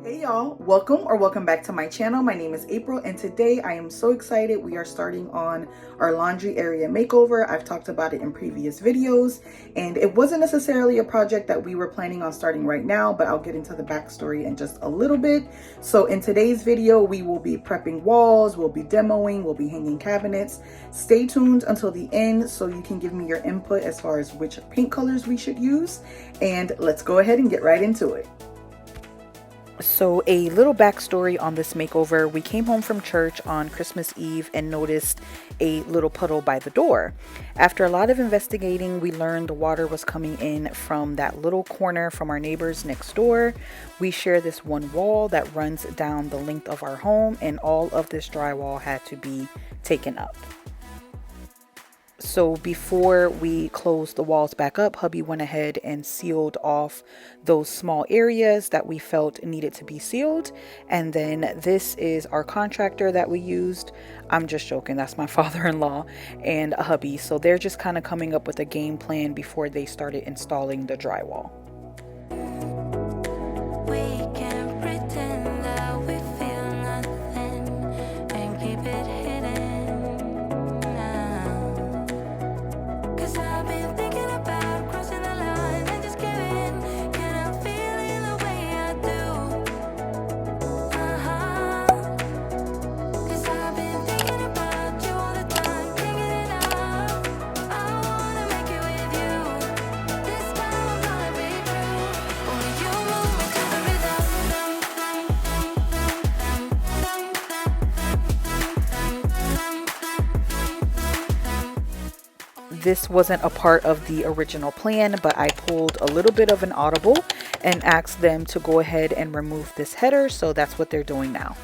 Hey y'all, welcome back to my channel. My name is April and today I am so excited. We are starting on our laundry area makeover. I've talked about it in previous videos and it wasn't necessarily a project that we were planning on starting right now, but I'll get into the backstory in just a little bit. So in today's video, we will be prepping walls, we'll be demoing, we'll be hanging cabinets. Stay tuned until the end so you can give me your input as far as which paint colors we should use, and let's go ahead and get right into it. So a little backstory on this makeover. We came home from church on Christmas Eve and noticed a little puddle by the door. After a lot of investigating, we learned the water was coming in from that little corner from our neighbors next door. We share this one wall that runs down the length of our home, and all of this drywall had to be taken up. So before we closed the walls back up, hubby went ahead and sealed off those small areas that we felt needed to be sealed. And then this is our contractor that we used. I'm just joking, that's my father-in-law and a hubby. So they're just kind of coming up with a game plan before they started installing the drywall. This wasn't a part of the original plan, but I pulled a little bit of an audible and asked them to go ahead and remove this header, so that's what they're doing now.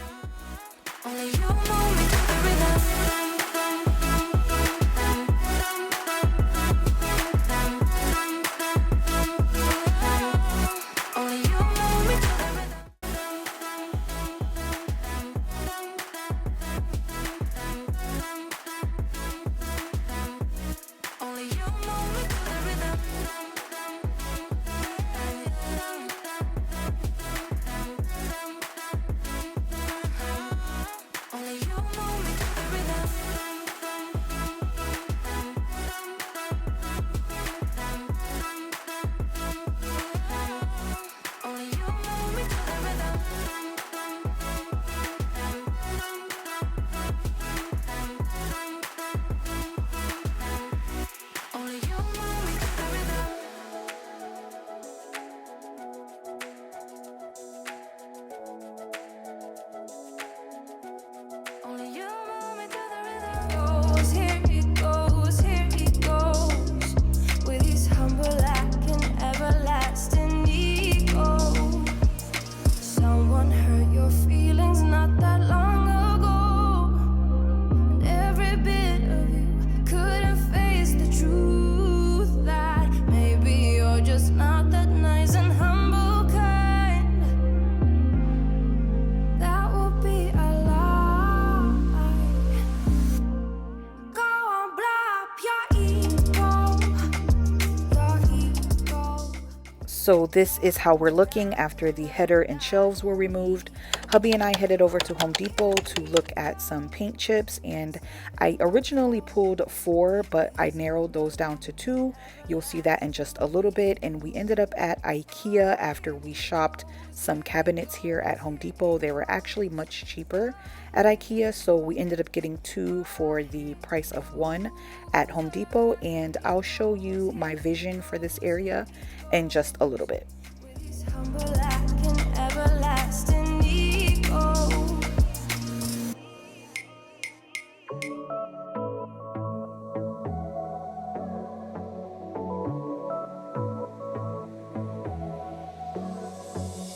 So this is how we're looking after the header and shelves were removed. Hubby and I headed over to Home Depot to look at some paint chips, and I originally pulled 4, but I narrowed those down to 2. You'll see that in just a little bit. And we ended up at Ikea after we shopped some cabinets here at Home Depot. They were actually much cheaper at Ikea, so we ended up getting 2 for the price of 1 at Home Depot. And I'll show you my vision for this area in just a little bit.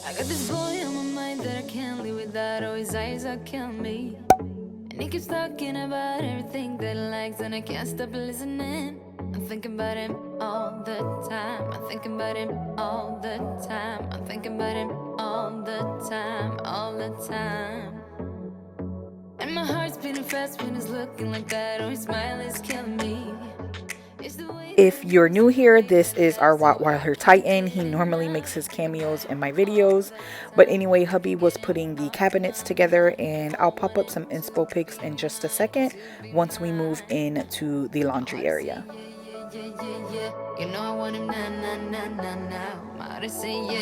I got this boy on my mind that I can't live without. Oh, his eyes are killing me, and he keeps talking about everything that he likes, and I can't stop listening. I'm thinking about him all the time. I'm thinking about him all the time. I'm thinking about him all the time, all the time. And my heart's beating fast when he's looking like that. Oh, his smile is killing me. If you're new here, this is our Rottweiler Titan. He normally makes his cameos in my videos. But anyway, hubby was putting the cabinets together, and I'll pop up some inspo pics in just a second once we move into the laundry area. You know I want him now, now, now, now, now. My heart is saying yeah.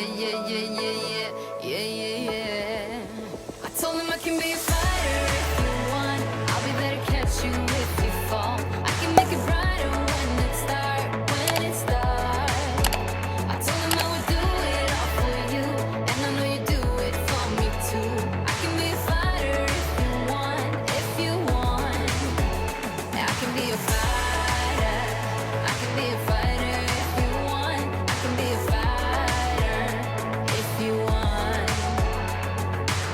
I told him I can be a fighter if you want. I'll be there to catch you if you fall. I can make it brighter when it starts, I told him I would do it all for you, and I know you do it for me too. I can be a fighter if you want, if you want. Yeah, I can be a fighter. I can be a fighter if you want. I can be a fighter if you want.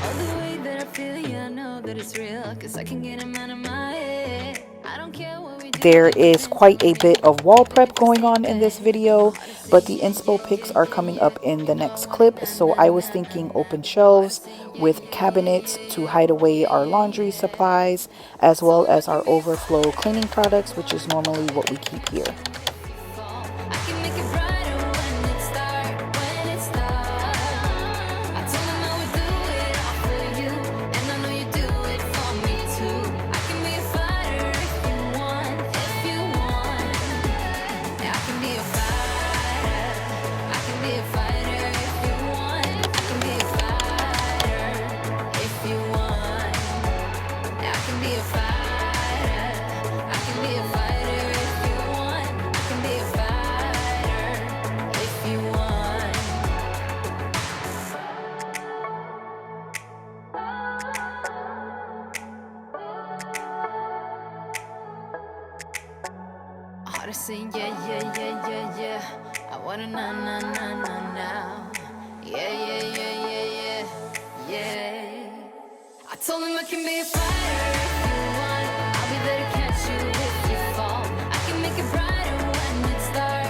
All the way that I feel, yeah, I know that it's real, 'cause I can get him out of my head. I don't care what we do. There is quite a bit of wall prep going on in this video, but the inspo pics are coming up in the next clip. So I was thinking open shelves with cabinets to hide away our laundry supplies, as well as our overflow cleaning products, which is normally what we keep here. I can make it brighter when it starts, I told him I would do it all for you, and I know you do it for me too. I can be a fighter if you want, if you want. Yeah, I can be a fighter. I can be a fighter if you want. I can be a fighter if you want. Yeah, I can be a fighter. I can be a fighter if you want. I can be a fighter if you want. Heart is saying yeah. I wanna now. Yeah. I told him I can be a fighter if you want. I'll be there to catch you if you fall. I can make it brighter when it starts,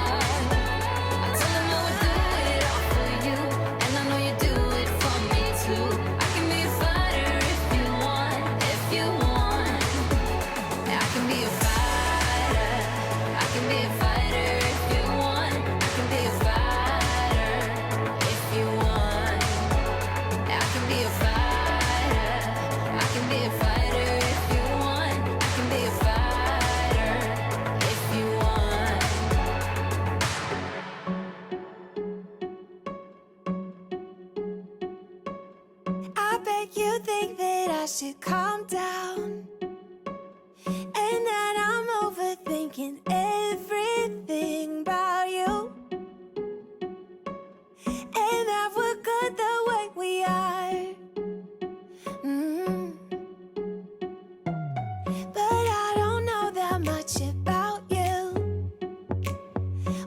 I told him I would do it all for you, and I know you do it for me too. I can be a fighter if you want, if you want. Yeah, I can be a fighter. I can be a fighter if you want. I can be a fighter if you want. Yeah, I can be a fighter. I can be a fighter if you want. I can be a fighter if you want. I bet you think that I should calm down, and that I'm overthinking everything about you, and that we're good the way we are. But I don't know that much about you,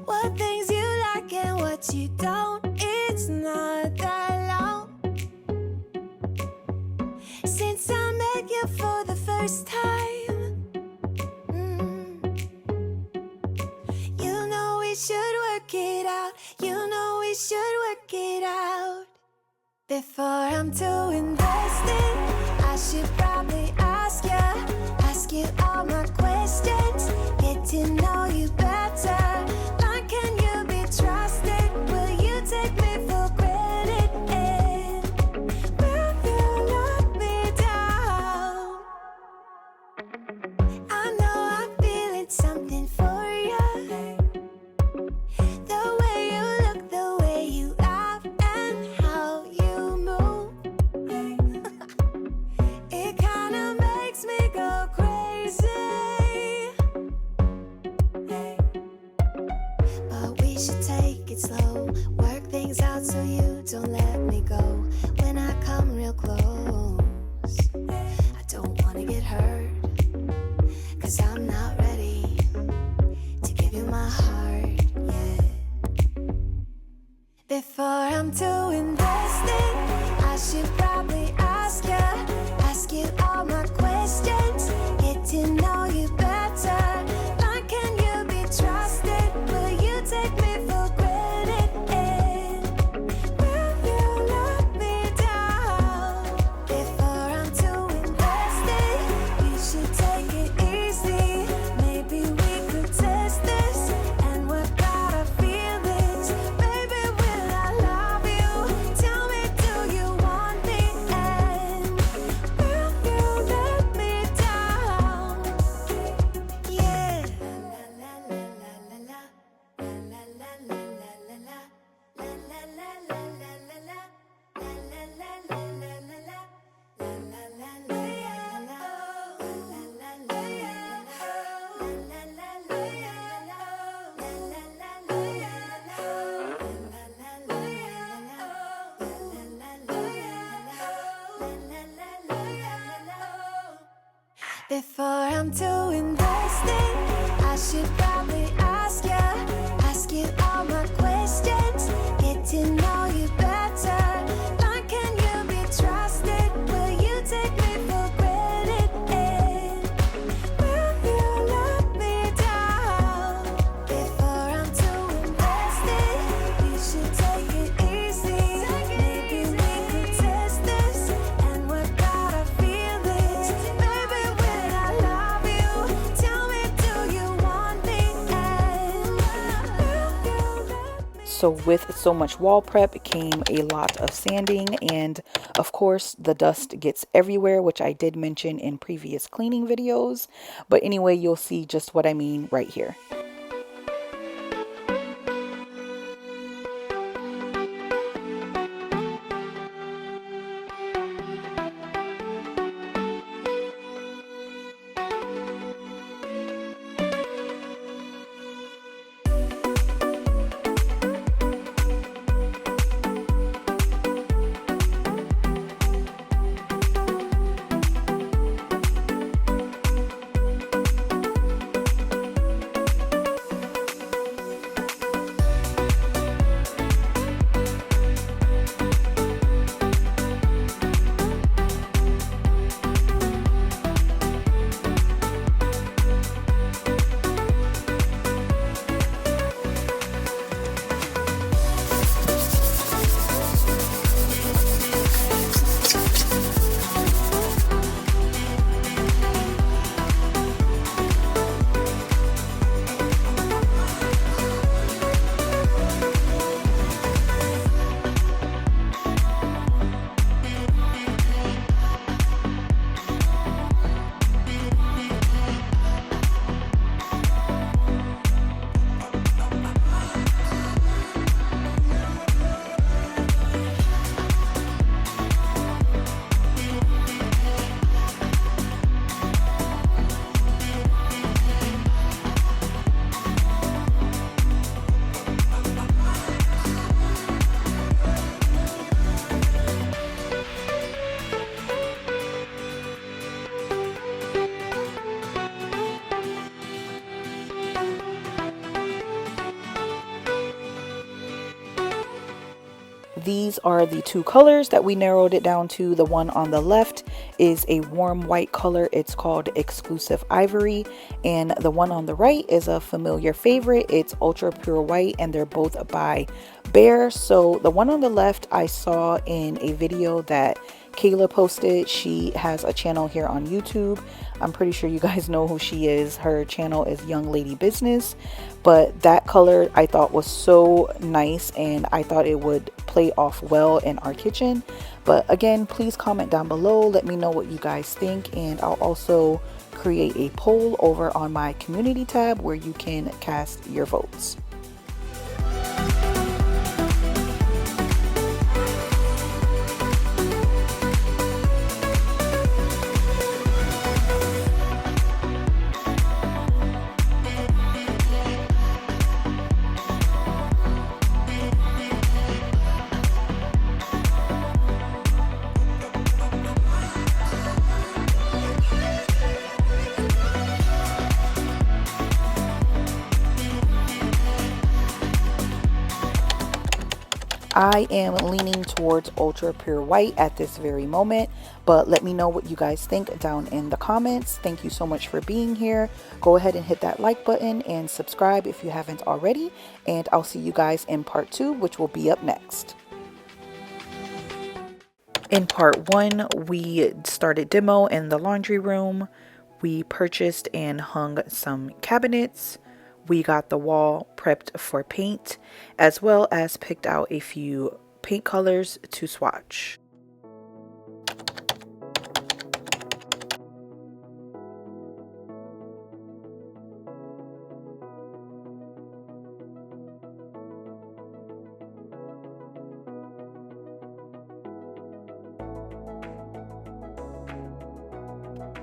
what things you like and what you don't. It's not that long since I met you for the first time. You know we should work it out. You know we should work it out. Before I'm too invested, I should probably ask you all my questions, get to know you better. Like, can you be trusted? Will you take me for granted? And will you let me down? I know I'm feeling something for you. The way you look, the way you laugh, and how you move. It kinda makes me go crazy. But we should take it slow, work things out so you don't let me go. When I come real close, I don't wanna get hurt, 'cause I'm not ready to give you my heart yet. Before I'm too invested, I should probably ask you all my questions, get to know you better. Like, can you be Before I'm too invested, I should probably ask you all my questions, get to know you better. Like, can you be trusted? Will you take me for granted? Will you let me down? Before I'm too invested, you should take it easy. Maybe we could test this and work out our feelings. Maybe when I love you, tell me, do you want me? And will you let me? So with so much wall prep came a lot of sanding, and of course the dust gets everywhere, which I did mention in previous cleaning videos. But anyway, you'll see just what I mean right here. These are the two colors that we narrowed it down to. The one on the left is a warm white color. It's called Exclusive Ivory. And the one on the right is a familiar favorite. It's Ultra Pure White, and they're both by Behr. So the one on the left I saw in a video that Kayla posted. She has a channel here on YouTube. I'm pretty sure you guys know who she is. Her channel is Young Lady Business. But that color I thought was so nice, and I thought it would play off well in our kitchen. But again, please comment down below. Let me know what you guys think, and I'll also create a poll over on my community tab where you can cast your votes. I am leaning towards Ultra Pure White at this very moment, but let me know what you guys think down in the comments. Thank you so much for being here. Go ahead and hit that like button and subscribe if you haven't already, and I'll see you guys in part 2, which will be up next. In part 1, we started demo in the laundry room. We purchased and hung some cabinets. We got the wall prepped for paint, as well as picked out a few paint colors to swatch.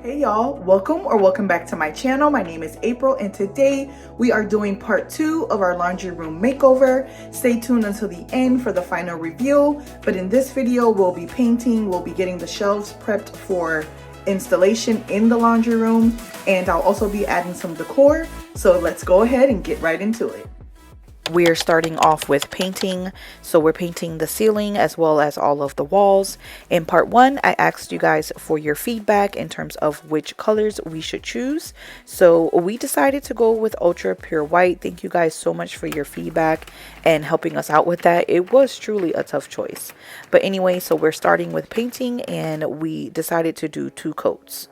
Hey y'all, welcome back to my channel. My name is April, and today we are doing part 2 of our laundry room makeover. Stay tuned until the end for the final review. But in this video, we'll be painting, we'll be getting the shelves prepped for installation in the laundry room, and I'll also be adding some decor. So let's go ahead and get right into it. We're starting off with painting. So we're painting the ceiling as well as all of the walls. In part 1, I asked you guys for your feedback in terms of which colors we should choose. So we decided to go with ultra pure white. Thank you guys so much for your feedback and helping us out with that. It was truly a tough choice. But anyway, so we're starting with painting, and we decided to do 2 coats.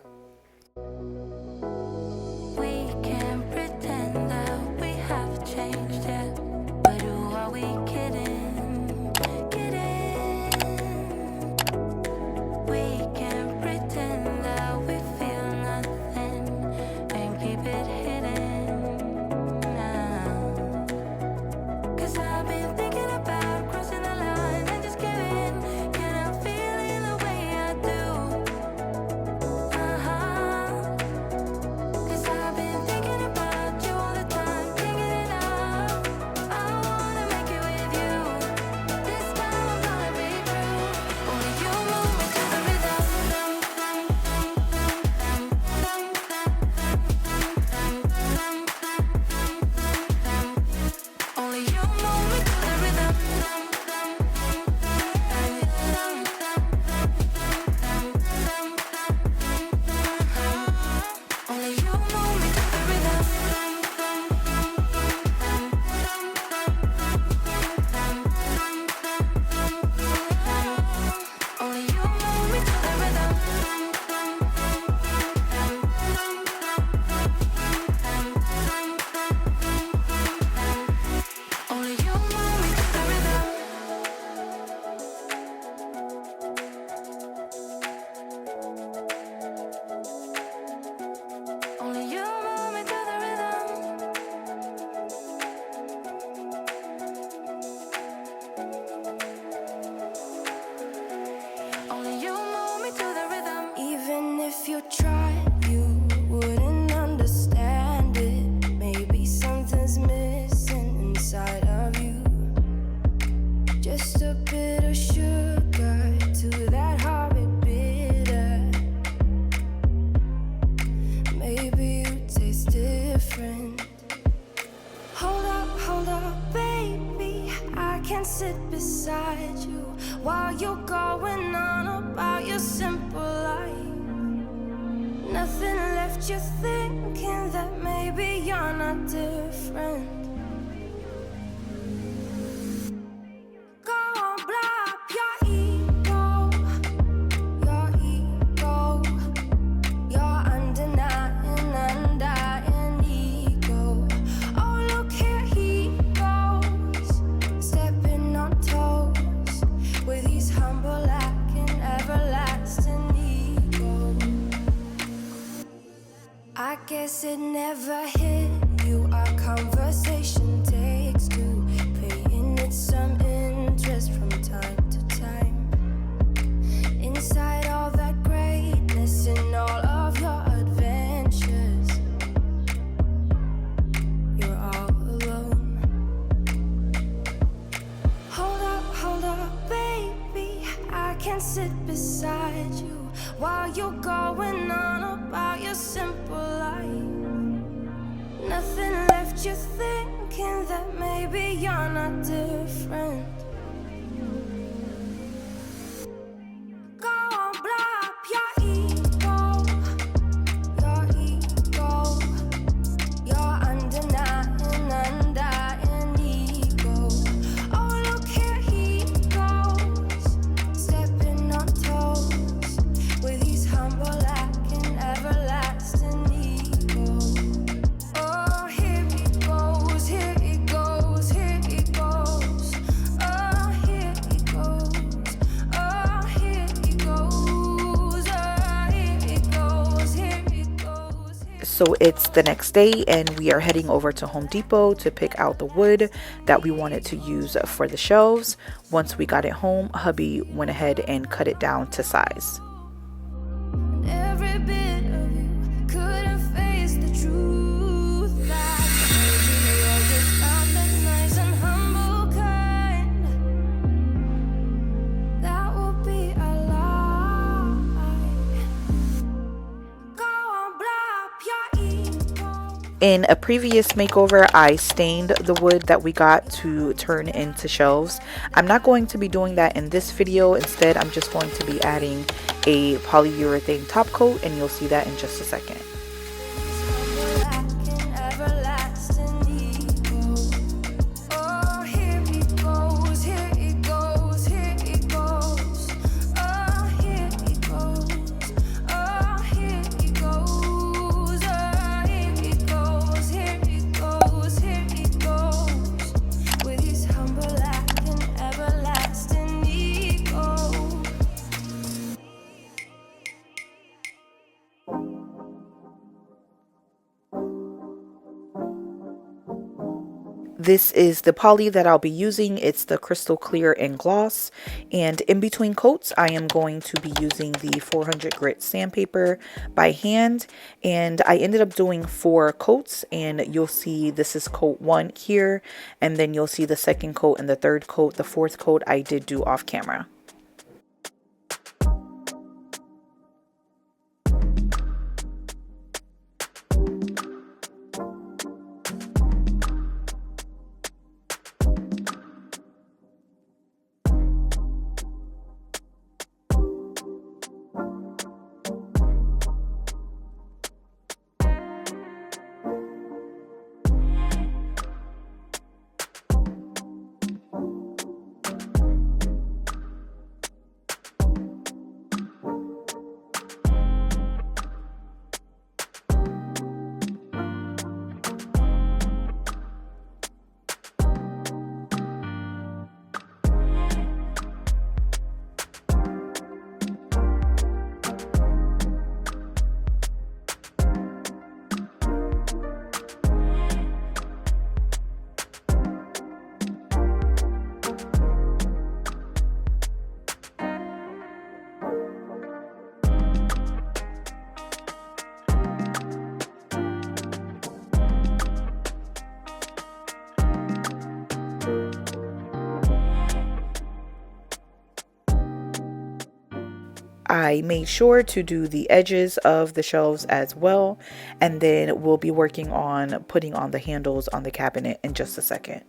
Sit beside you while you're going on about your simple life. Nothing left you thinking that maybe you're not different. Go on, blow up your ego, your undenying ego. Oh, look here he goes, stepping on toes with his humble lacking everlasting ego. I guess it never hit you. Our conversation takes two, paying it some interest from time to time. Inside all that greatness and all of your adventures, you're all alone. Hold up, baby, I can sit beside you while you're going on about your simple life. Nothing left you thinking that maybe you're not different. Go on, blow up your ego, your undenying ego. Oh, look here he goes, stepping on toes with his humble lacking everlasting ego. Oh, here he goes, here he goes, here he goes. Oh, here he goes, oh, here he goes, oh, here he goes, here he goes. So it's the next day, and we are heading over to Home Depot to pick out the wood that we wanted to use for the shelves. Once we got it home, hubby went ahead and cut it down to size. Every bit of you couldn't face the truth that maybe you're just not that nice and humble kind. That would be a lie. In a previous makeover, I stained the wood that we got to turn into shelves. I'm not going to be doing that in this video. Instead, I'm just going to be adding a polyurethane top coat, and you'll see that in just a second. This is the poly that I'll be using. It's the crystal clear and gloss, and in between coats I am going to be using the 400 grit sandpaper by hand, and I ended up doing 4 coats, and you'll see this is coat 1 here, and then you'll see the second coat and the third coat. The 4th coat I did do off camera. I made sure to do the edges of the shelves as well, and then we'll be working on putting on the handles on the cabinet in just a second.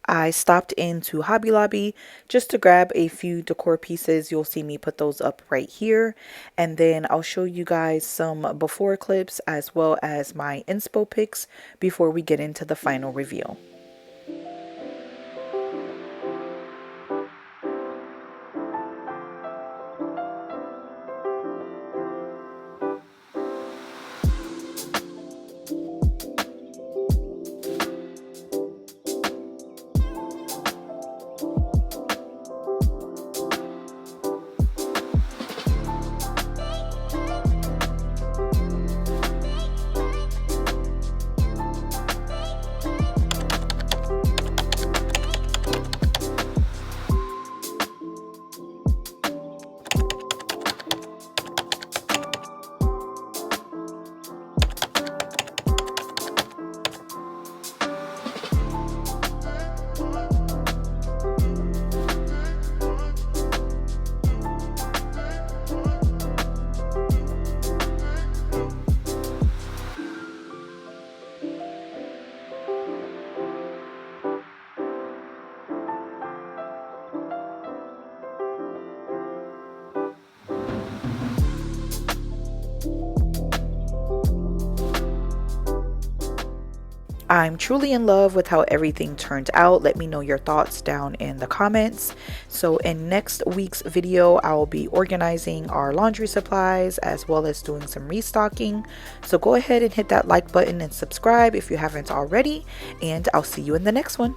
I stopped into Hobby Lobby just to grab a few decor pieces. You'll see me put those up right here, and then I'll show you guys some before clips as well as my inspo pics before we get into the final reveal. I'm truly in love with how everything turned out. Let me know your thoughts down in the comments. So in next week's video, I'll be organizing our laundry supplies as well as doing some restocking. So go ahead and hit that like button and subscribe if you haven't already, and I'll see you in the next one.